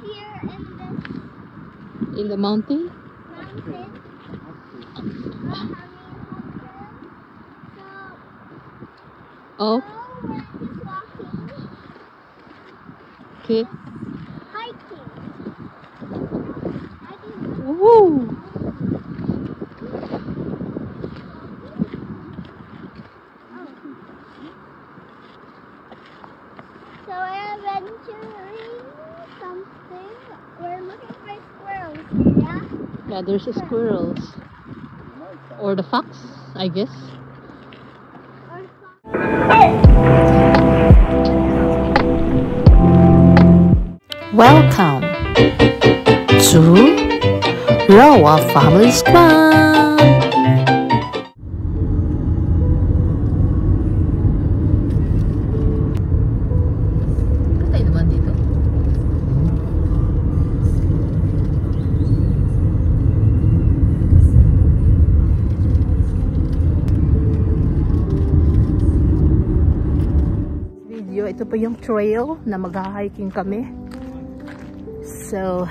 here In the mountain? mountain. Oh, We're just walking, okay. hiking. Woo! So we're adventuring something. We're looking for squirrels, yeah? Yeah, there's squirrels. Or the fox, I guess. Welcome to Roa Family Squad. Patay naman dito. Video, ito po yung trail na mag-hiking kami. So,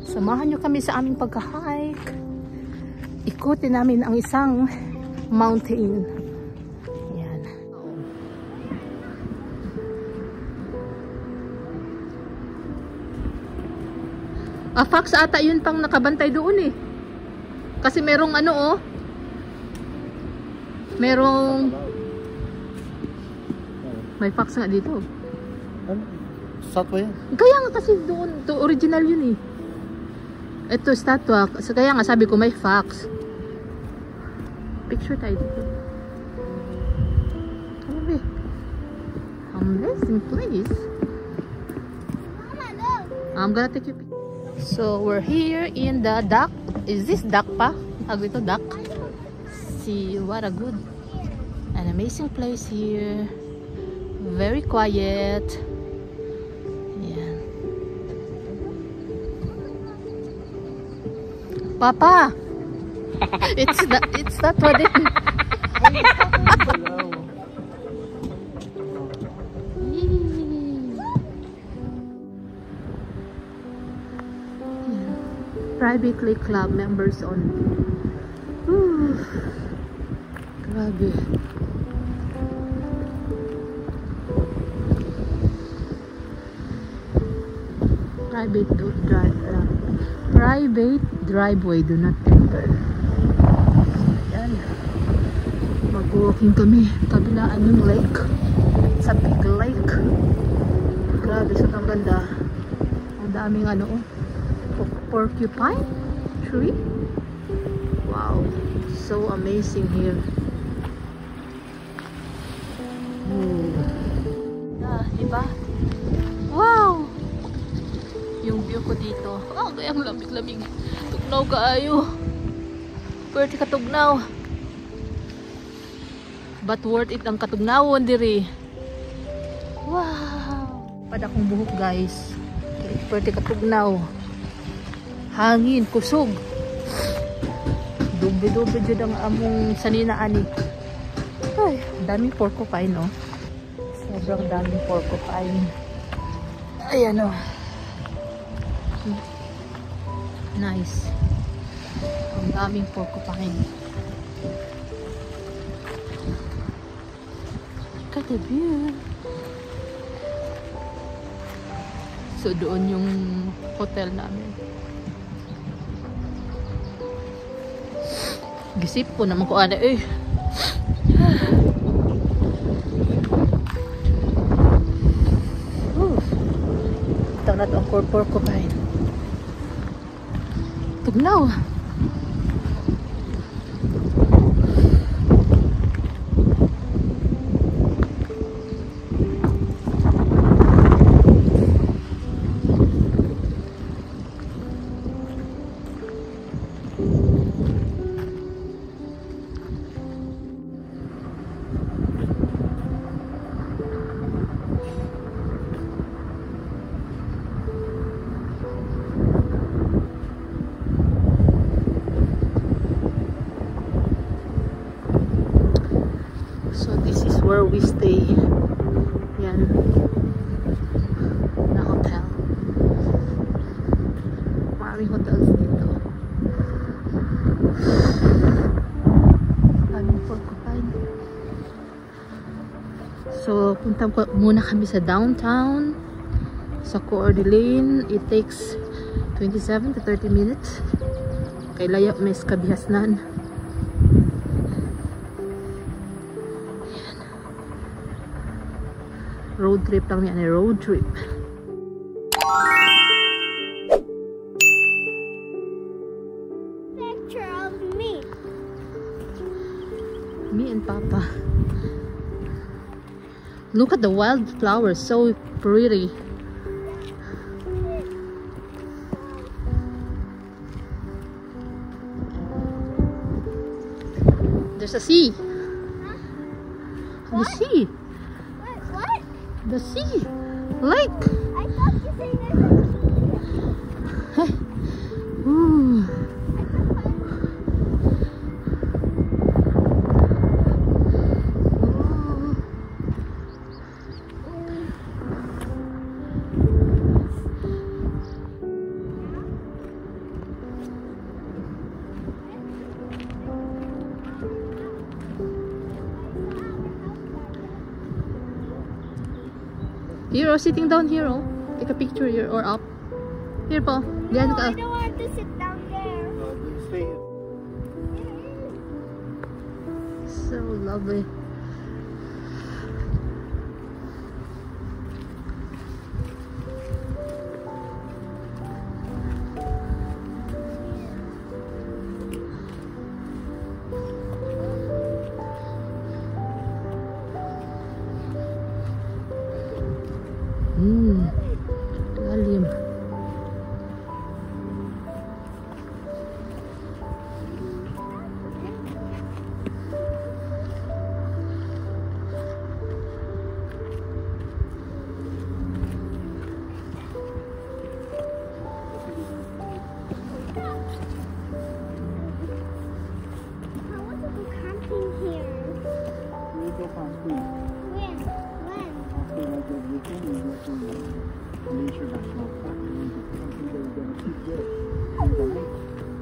samahan nyo kami sa aming pagka-hike. Ikutin namin ang isang mountain. Yan. Fox ata yun pang nakabantay doon eh. Kasi merong ano oh. Merong... May fox nga dito. Statwa yan. Kaya nga kasi doon, to original yun eh. Ito statwa, kaya nga sabi ko may fox. Picture tayo dito. Ano ba? Amazing place. I'm gonna take you a picture. So we're here in the dock. Is this dock pa? Tawag dito dock. See, what a good an amazing place here. Very quiet. Papa, it's not what it is. Privately club members only. Grabe. Private driveway, do not enter. Ayan. Mag-walking kami. Kabilaan yung lake. Sa Big Lake. Grabe, so ang ganda. Ang daming ano, porcupine tree. Wow. So amazing here. Diba? Wow! Yung view ko dito. Oh, kayang lamig-lamig. Tugnaw kaayo. Pwede katugnaw. But worth it ang katugnawon diri. Wow! Pada akong buhok guys. Pwede katugnaw. Hangin, kusog. Dube-dube dyan ang among sanina ani. Ay, daming porcupine no. Sobrang daming porcupine. Ayan o. Nice. Ang daming porcupine. Look at the view. So doon yung hotel namin. Gisip po naman ko ana eh. Ito na ito ang porcupine. Tugnaw. Where we stay. Yan. Na hotel. maraming hotels dito. Daming porcupine. So, punta muna kami sa downtown. Sa Coeur d'Alene. It takes 27 to 30 minutes. Kay layo may Kabihasnan. Ayan. Road trip lang yan. Road trip. Picture of me. Me and Papa. Look at the wildflowers, so pretty. There's a sea. The sea. What? The sea. Lake. I thought you said there's a Ooh. Here, sitting down here, oh. Take a picture here or up. Here po. Diyan No, ka. I don't want to sit down there. Stay here. So lovely. Lalim. I want to go camping here. We go camping. When? After like the weekend, we go to Nature National Park. And we do something that we're gonna keep there. In the night.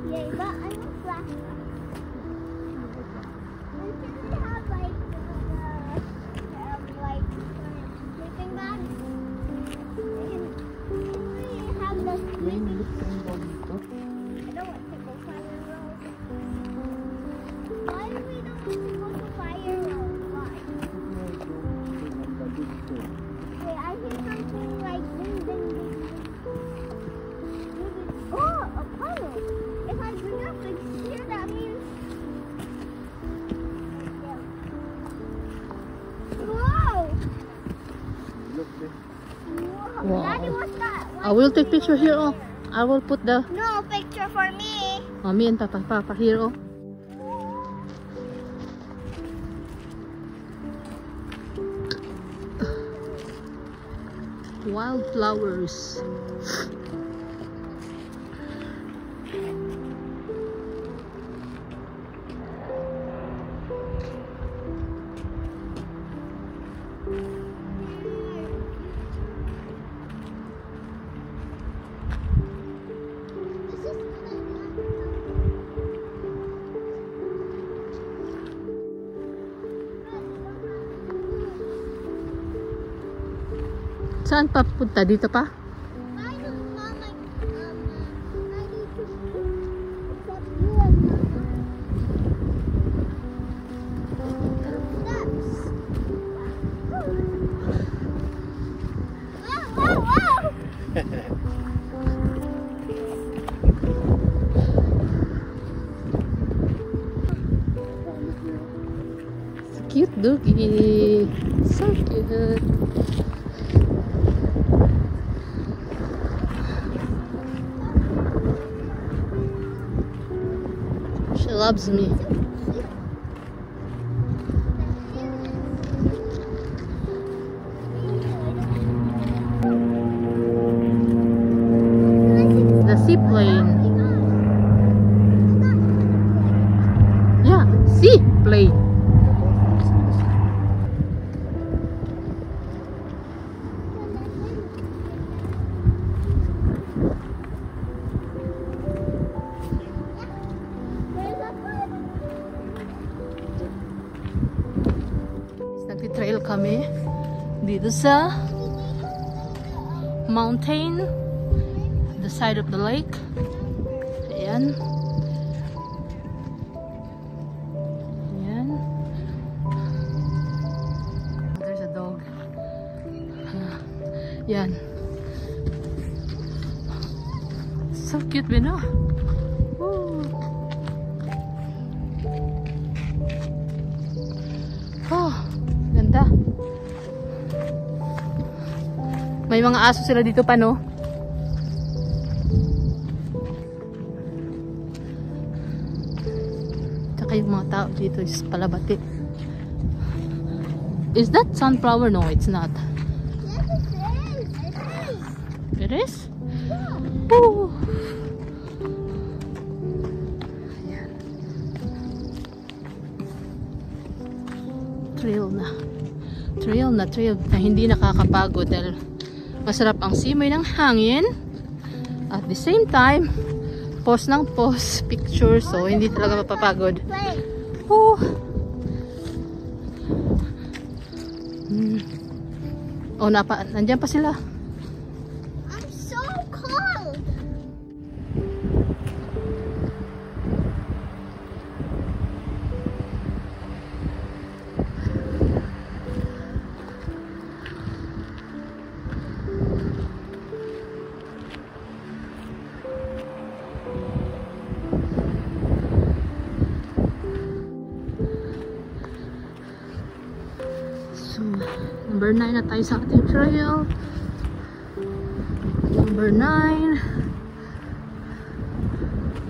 Yeah, but I want flashlight. And can we have like sleeping bag? Can we have the sleeping? I don't want to go Fire Road. Why do we don't want to go to Fire Road? Why? Wait, I hear something like ding ding ding ding. Oh, a puddle. If I bring up the here, that means. Whoa! Look there. Whoa. Daddy, what's that? I will take picture here, oh. I will put the No picture for me. me and Papa here, oh. Wildflowers. Saan pa punta? Dito pa? I don't want my daddy to except you and steps. Wow, wow, wow! It's a cute doggy. So cute. She loves me. The seaplane. Yeah, seaplane. Nagtitrail kami dito sa mountain, the side of the lake. Ayan. Ayan. There's a dog. Yan. So cute, Bino. Woo. Oh, ganda. May mga aso sila dito pa, no? Tsaka yung mga tao dito is palabati. Is that sunflower? No, it's not. Yes, it is. It is? Woo! Ayan. Trail na. Trail na hindi nakakapagod dahil masarap ang simoy ng hangin. At the same time, post ng post picture, so hindi talaga mapapagod. Woo! Oh, nandiyan pa sila. I'm so cold. So, number 9 na tayo sa ating trail. Number 9.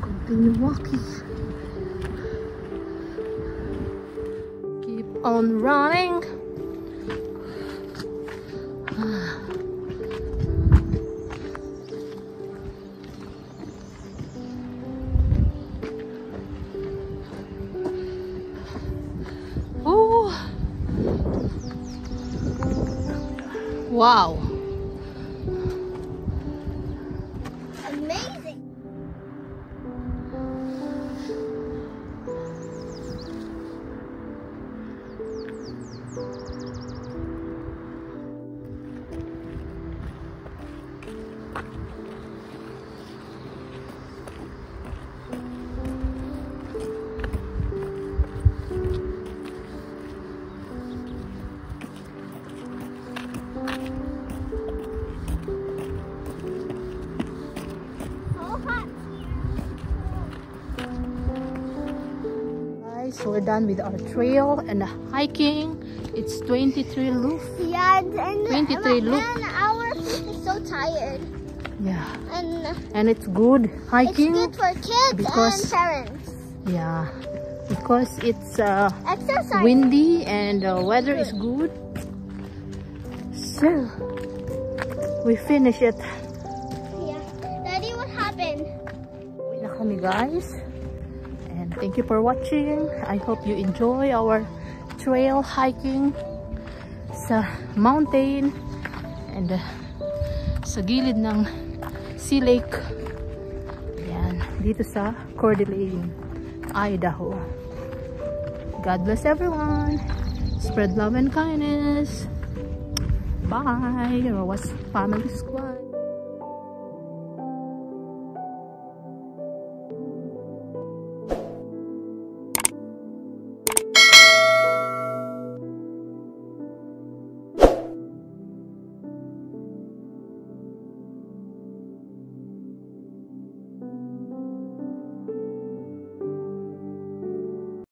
Continue walking. Keep on running. Oh! Wow! Amazing. So we're done with our trail and hiking. It's 23 loop. Yeah, and 23 loop. our feet is so tired. Yeah. And it's good hiking. it's good for kids because- and parents. Yeah. Because it's Exercise. windy and the weather is good. So we finish it. Yeah. Daddy, what happened? Uwi na kami, guys. And thank you for watching. I hope you enjoy our trail hiking sa mountain and sa gilid ng Sea Lake. Ayan, dito sa Coeur d'Alene, Idaho. God bless everyone. Spread love and kindness. Bye. Rawas Family Squad.